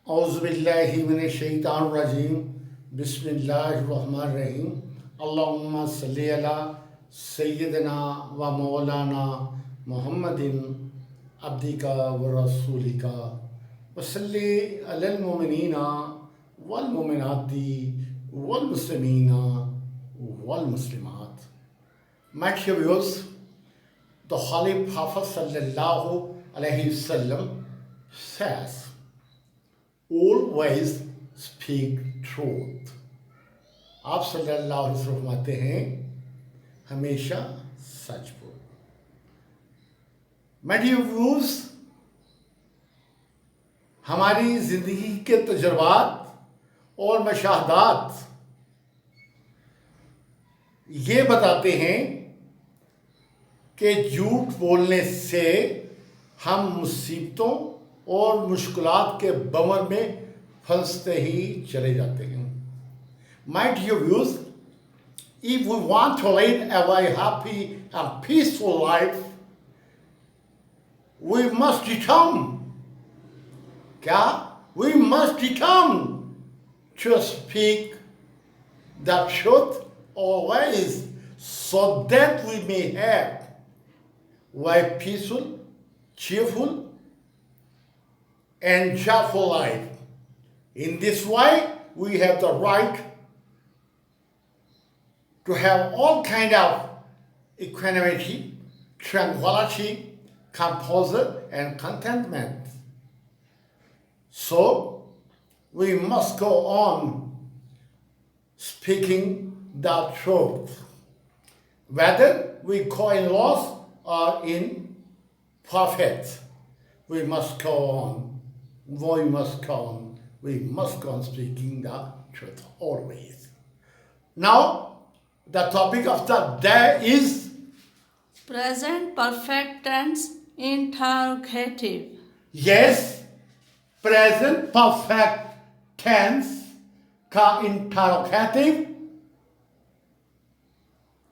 औज़ुबिल्लाहि मिनश्शैतानिर्रजीम बिस्मिल्लाहिर्रहमानिर्रहीम अल्लाहुम्मा सल्लि अला सय्यिदिना व मौलाना मुहम्मदिन अब्दिका व रसूलिका व सल्लि अलल मुमिनीना वल मुमिनाती वल मुस्लिमीना वल मुस्लिमात. My dear viewers, the Holy Prophet sallallahu alaihi wasallam says, always speak truth. आप सल्लल्लाहु अलैहि वसल्लम फरमाते हैं हमेशा सच बोलो. My dear viewers, हमारी जिंदगी के तजुर्बात और मशाहदात ये बताते हैं कि झूठ बोलने से हम मुसीबतों और मुश्किलात के बंवर में फंसते ही चले जाते हैं. My dear viewers, if we want to lead a very happy and peaceful life, we must determine, we must determine to speak the truth always, so that we may have a peaceful, cheerful, and joyful life. In this way, we have the right to have all kind of equanimity, tranquility, composure, and contentment. So, we must go on speaking the truth, whether we go in loss or in profit. We must go on. We must go on. We must go on speaking the truth always. Now, the topic of the day is present perfect tense interrogative. Yes, present perfect tense का interrogative.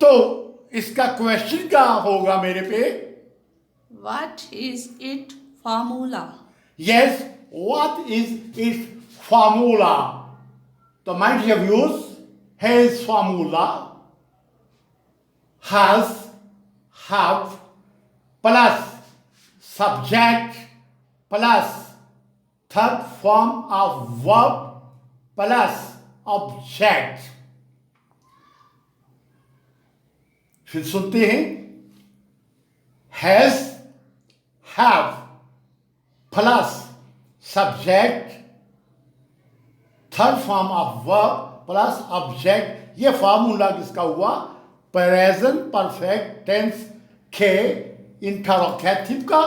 तो इसका question क्या होगा मेरे पे? What is its formula? Yes, what is its formula? तो my dear viewers, his formula has, have, plus subject, plus third form of verb, plus object. फिर सुनते हैं. Has, have, plus subject, third form of verb plus object. ये formula किसका हुआ? Present perfect tense के interrogative का.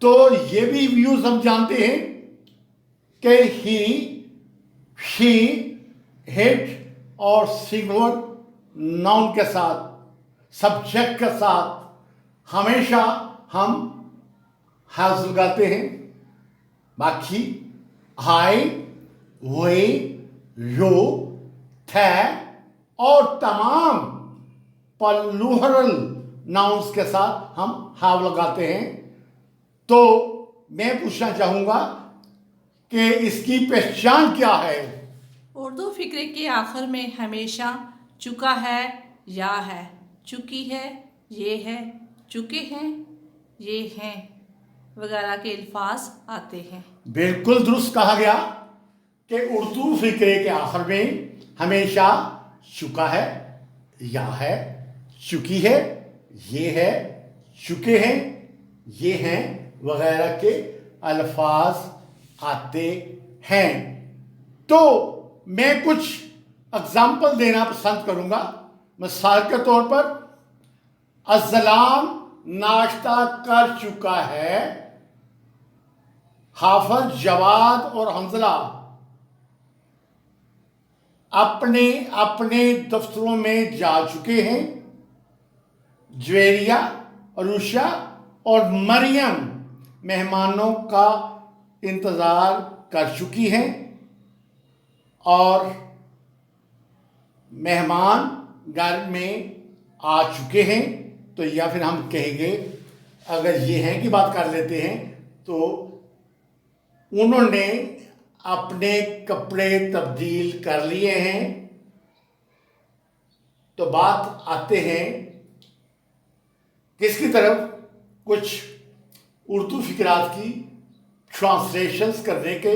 तो ये भी व्यूज हम जानते हैं कि ही, शी, हिट और सिंगुलर नाउन के साथ, सब्जेक्ट के साथ हमेशा हम हैज लगाते हैं. बाकी आई, वे, यो, थे और तमाम प्लूरल नाउन्स के साथ हम हैव लगाते हैं. तो मैं पूछना चाहूंगा कि इसकी पहचान क्या है? उर्दू फिक्रे के आखिर में हमेशा चुका है, या है, चुकी है, ये है, चुके हैं, ये हैं वगैरह के अल्फाज आते हैं. बिल्कुल दुरुस्त कहा गया कि उर्दू फिक्रे के आखिर में हमेशा चुका है, या है, चुकी है, ये है, चुके हैं, ये हैं वगैरह के अल्फाज आते हैं. तो मैं कुछ एग्जाम्पल देना पसंद करूंगा. मिसाल के तौर पर, अस्सलाम नाश्ता कर चुका है, हाफिज, जवाद और हंजला अपने अपने दफ्तरों में जा चुके हैं. ज्वेरिया, अरुषा और मरियम मेहमानों का इंतज़ार कर चुकी हैं और मेहमान घर में आ चुके हैं. तो या फिर हम कहेंगे, अगर ये हैं की बात कर लेते हैं तो उन्होंने अपने कपड़े तब्दील कर लिए हैं। तो बात आते हैं किसकी तरफ, कुछ उर्दू फिकरात की ट्रांसलेशंस करने के,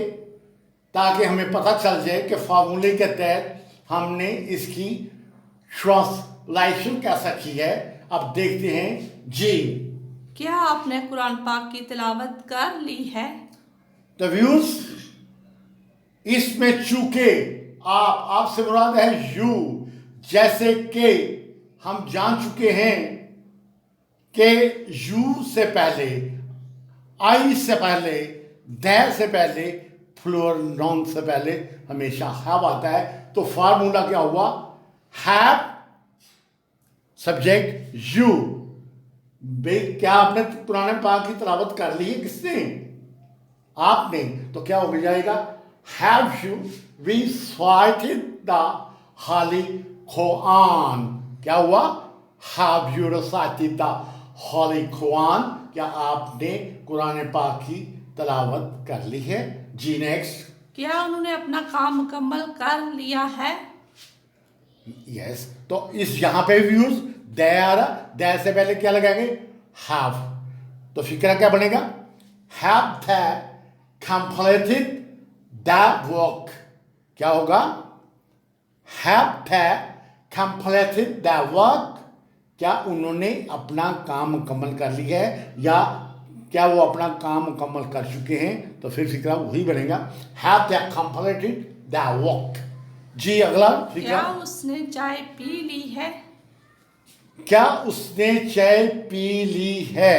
ताकि हमें पता चल जाए कि फार्मूले के तहत हमने इसकी ट्रांसलेशन कैसा की है। अब देखते हैं जी। क्या आपने कुरान पाक की तिलावत कर ली है? द व्यूज, इसमें चूंकि आपसे मुराद है यू, जैसे कि हम जान चुके हैं कि यू से पहले, आई से पहले, द से पहले, प्लूरल नाउन से पहले हमेशा हैव आता है। तो फार्मूला क्या हुआ, हैव सब्जेक्ट यू। क्या आपने पुराने पाक की तिलावत कर ली है? किसने? आपने। तो क्या हो जाएगा, have you recited the Holi Quran. क्या हुआ, have you recited the Holi Quran. क्या आपने कुरान पाक की तिलावत कर ली है? जी नेक्स्ट। क्या उन्होंने अपना काम मुकम्मल कर लिया है? यस। तो इस यहां पे व्यूज दे आ रहा, दे से पहले क्या लगाएंगे, हैव। तो फिक्रा क्या बनेगा, have the completed the work. क्या होगा, have the completed the work. क्या उन्होंने अपना काम मुकम्मल कर लिया है, या क्या वो अपना काम मुकम्मल कर चुके हैं? तो फिर फिक्रा वही बनेगा, have the completed the work. जी अगला फिक्रा। क्या उसने चाय पी ली है? क्या उसने चाय पी ली है?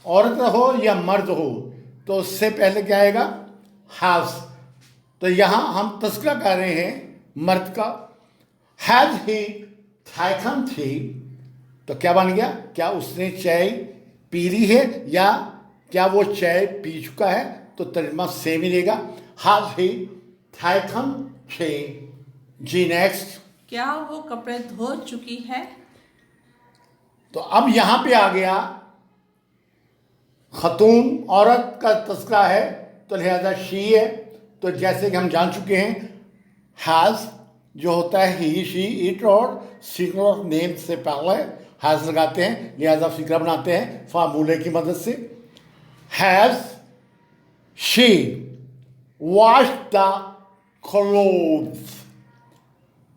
औरत हो या मर्द हो, तो उससे पहले क्या आएगा, हैज। तो यहां हम तस्करा कर रहे हैं मर्द का। Has he taken T. तो क्या बन गया, क्या उसने चाय पी ली है, या क्या वो चाय पी चुका है? तो तर्जुमा सेम ही रहेगा, हैज ही टेकन टी। जी नेक्स्ट। क्या वो कपड़े धो चुकी है? तो अब यहां पे आ गया खतून, औरत का तस्करा है, तो लिहाजा शी है। तो जैसे कि हम जान चुके हैं, हैज जो होता है ही, शी, इट और सिंगुलर नेम से पहले हैज लगाते हैं, लिहाजा फिक्रा बनाते हैं फार्मूले की मदद से। Has she wash the clothes.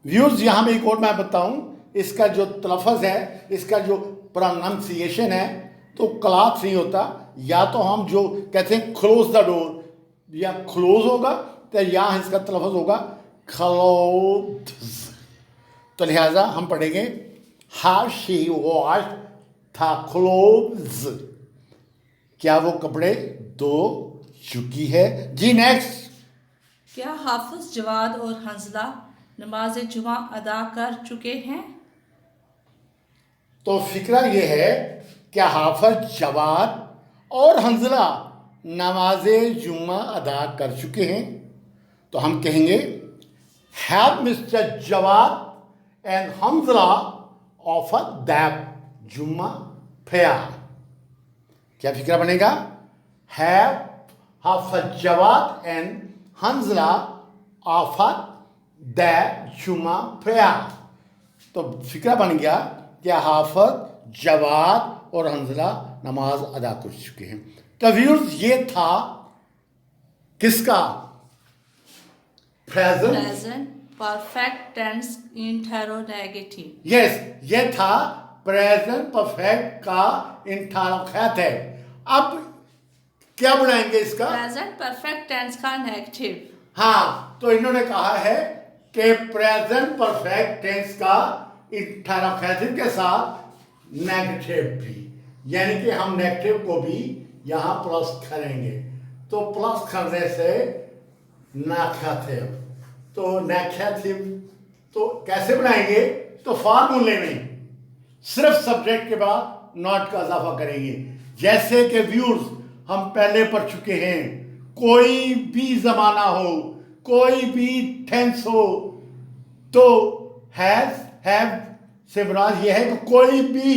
Views यहां में एक और मैं बताऊं, इसका जो तलफ़ज़ है, इसका जो प्रोनाउंसिएशन है, तो क्लॉथ नहीं होता। या तो हम जो कहते हैं क्लोज द डोर, या क्लोज होगा, तो यहाँ इसका तलफ़ज़ होगा क्लोथ्स। तो लिहाजा हम पढ़ेंगे have she wash the clothes. क्या वो कपड़े धो चुकी है? जी नेक्स्ट। क्या हाफिज जवाद और हंजला नमाज जुमा अदा कर चुके हैं? तो फिक्रा ये है, क्या हाफिज जवाद और हंजला नमाज जुम्मा अदा कर चुके हैं? तो हम कहेंगे have Mister Jawad and Hanzala offer that Jumma prayer. क्या फिक्रा बनेगा, have Hafiz Jawad and Hanzala offer that Jumma prayer. तो फिक्रा बन गया, क्या हाफिज जवाद और हंजला नमाज अदा कर चुके हैं। तो व्यूअर्स, ये था किसका, present perfect tense interrogative. Yes, ये था प्रेजेंट परफेक्ट का इंटरोगेटिव है। अब क्या बनाएंगे इसका, प्रेजेंट परफेक्ट टेंस का नेगेटिव। हाँ, तो इन्होंने कहा है कि प्रेजेंट परफेक्ट टेंस का इंटरोगेटिव के साथ नेगेटिव भी, यानी कि हम नेगेटिव को भी यहां प्लस करेंगे। तो प्लस करने से नेगेटिव, तो नेगेटिव तो कैसे बनाएंगे, तो फार्मूले में सिर्फ सब्जेक्ट के बाद नॉट का इजाफा करेंगे। जैसे कि व्यूज हम पहले पढ़ चुके हैं, कोई भी जमाना हो, कोई भी टेंस हो, तो हैज हैव से मुराद यह है कि कोई भी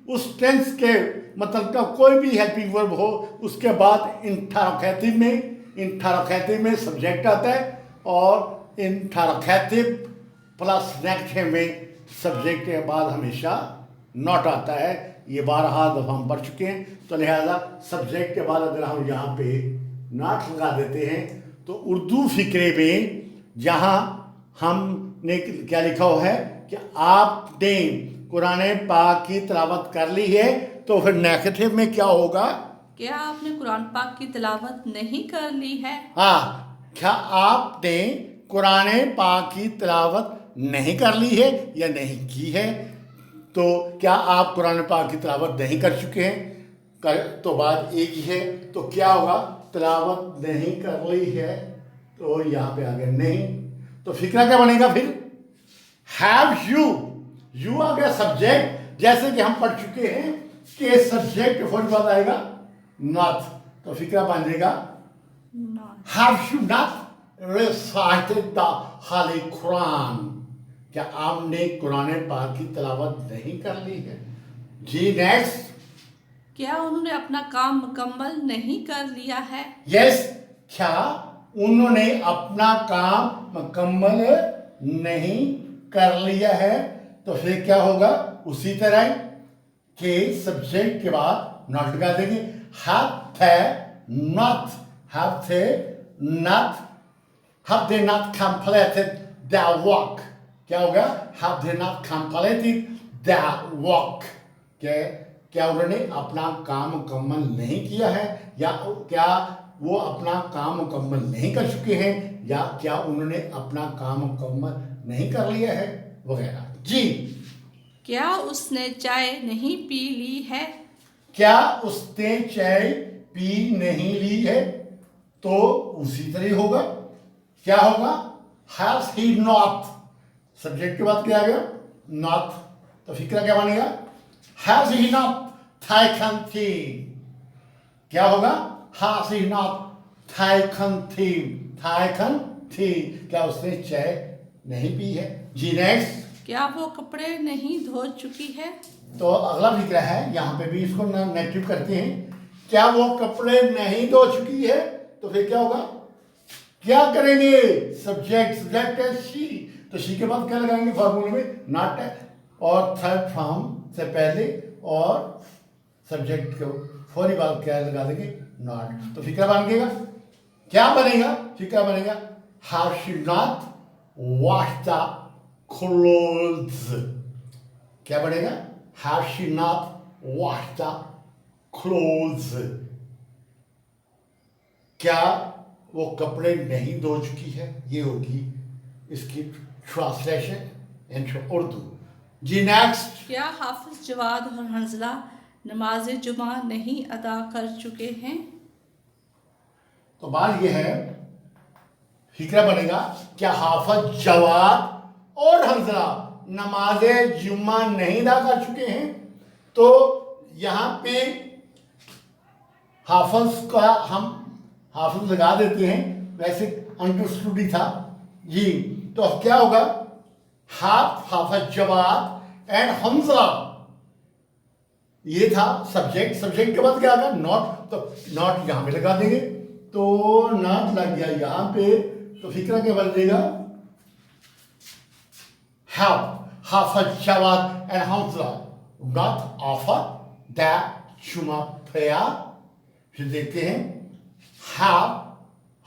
उस टेंस के मतलब का कोई भी हेल्पिंग वर्ब हो, उसके बाद इंटरोगेटिव में इंटरोगेटिव में सब्जेक्ट आता है और इंटरोगेटिव प्लस नेगेटिव में सब्जेक्ट के बाद हमेशा नॉट आता है। ये 12 दफ़ा हम पढ़ चुके हैं, तो लिहाजा सब्जेक्ट के बाद अगर हम यहाँ पे नॉट लगा देते हैं तो उर्दू फिक्रे में जहाँ हमने क्या लिखा हुआ है कि आपने कुरान पाक की तिलावत कर ली है, तो फिर नेगेटिव में क्या होगा? क्या आपने कुरान पाक की तिलावत नहीं कर ली है? हाँ, क्या आपने कुरान पाक की तिलावत नहीं कर ली है या नहीं की है? तो क्या आप कुरान पाक की तिलावत नहीं कर चुके हैं? तो बात एक ही है। तो क्या होगा? तिलावत नहीं कर ली है, तो यहाँ पे आ गया नहीं। तो फिक्रा क्या बनेगा फिर? हैव यू आ गया सब्जेक्ट, जैसे कि हम पढ़ चुके हैं कि सब्जेक्ट के फौरन बाद आएगा नॉट, तो फिक्रा बन जाएगा have you not recited the Holy Quran? क्या आपने कुरान पाक की तिलावत नहीं कर ली है? जी नेक्स्ट। क्या उन्होंने अपना काम मुकम्मल नहीं कर लिया है? यस, क्या उन्होंने अपना काम मुकम्मल नहीं कर लिया है? तो फिर क्या होगा? उसी तरह के सब्जेक्ट के बाद नॉट लगा देंगे। have they not completed their work? क्या होगा? have they not completed their work? क्या उन्होंने अपना काम मुकम्मल नहीं किया है, या क्या वो अपना काम मुकम्मल नहीं कर चुके हैं, या क्या उन्होंने अपना काम मुकम्मल नहीं कर लिया है, वगैरह। जी। क्या उसने चाय नहीं पी ली है? क्या उसने चाय पी नहीं ली है? तो उसी तरह होगा। क्या होगा? हैज ही नॉट, सब्जेक्ट के बाद क्या आ गया? नॉट, तो फिक्रा क्या बनेगा? Has he not taken tea? क्या होगा? Has he not taken tea? क्या उसने चाय नहीं पी है? जी नेक्स्ट। क्या वो कपड़े नहीं धो चुकी है? तो अगला फिक्रा है, यहाँ पे भी इसको नेगेटिव करते हैं। क्या वो कपड़े नहीं धो चुकी है? तो फिर क्या होगा? क्या करेंगे? सब्जेक्ट है शी, तो शी के बाद क्या लगाएंगे फॉर्मूले में? नॉट है, और थर्ड फॉर्म से पहले और सब्जेक्ट को फौरी बाद क्या लगा देंगे? नॉट, तो फिक्रा बन गएगा। क्या बनेगा? फिक्रा बनेगा have she not washed the clothes? क्या बनेगा? Have she not washed the clothes? क्या वो कपड़े नहीं धो चुकी है? ये होगी इसकी ट्रांसलेशन इन उर्दू। जी नेक्स्ट। क्या हाफिज जवाद और हंजला नमाज जुमा नहीं अदा कर चुके हैं? तो बात ये है, फिक्रा बनेगा क्या हाफिज जवाद और हंजला नमाज जुमा नहीं अदा कर चुके हैं? तो यहाँ पे हाफिज का हम हाफिज लगा देते हैं, वैसे अंडरस्टूड ही था जी। तो क्या होगा? हाफिज जवाद एंड हंजला, ये था सब्जेक्ट के बाद क्या आएगा? नॉट, तो नॉट यहां पे लगा देंगे, तो नॉट लग गया यहां पे, तो फिक्रा क्या बन जाएगा? Hafiz Jawad and Hanzala not offer the Juma prayer. फिर देखते हैं,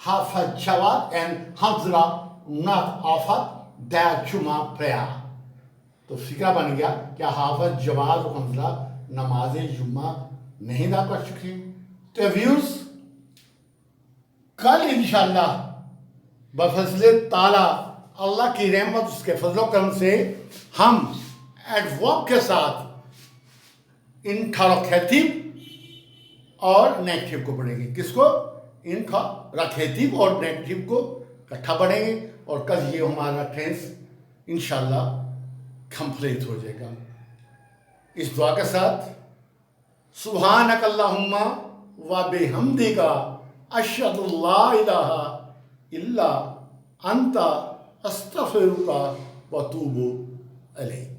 Hafiz Jawad and Hanzala not offer the Juma prayer. तो फिक्रा बन गया क्या हाफिज जवाद और हंजला नमाज जुम्मा नहीं अदा कर चुके। तो व्यूज, कल इंशाअल्लाह बफज़ले ताला अल्लाह की रहमत उसके फजलो करम से हम एडवर्ब के साथ इंटरोगेटिव और नेगेटिव को पढ़ेंगे। किसको? इंटरोगेटिव और नेगेटिव को इकट्ठा पढ़ेंगे, और कल ये हमारा टेंस इंशाअल्लाह कंप्लीट हो जाएगा। इस दुआ के साथ, सुब्हानक अल्लाहुम्मा व बिहम्दिका अशहदु ला इलाहा इल्ला अंता अस्तगफिरुका व अतूबु अलैक।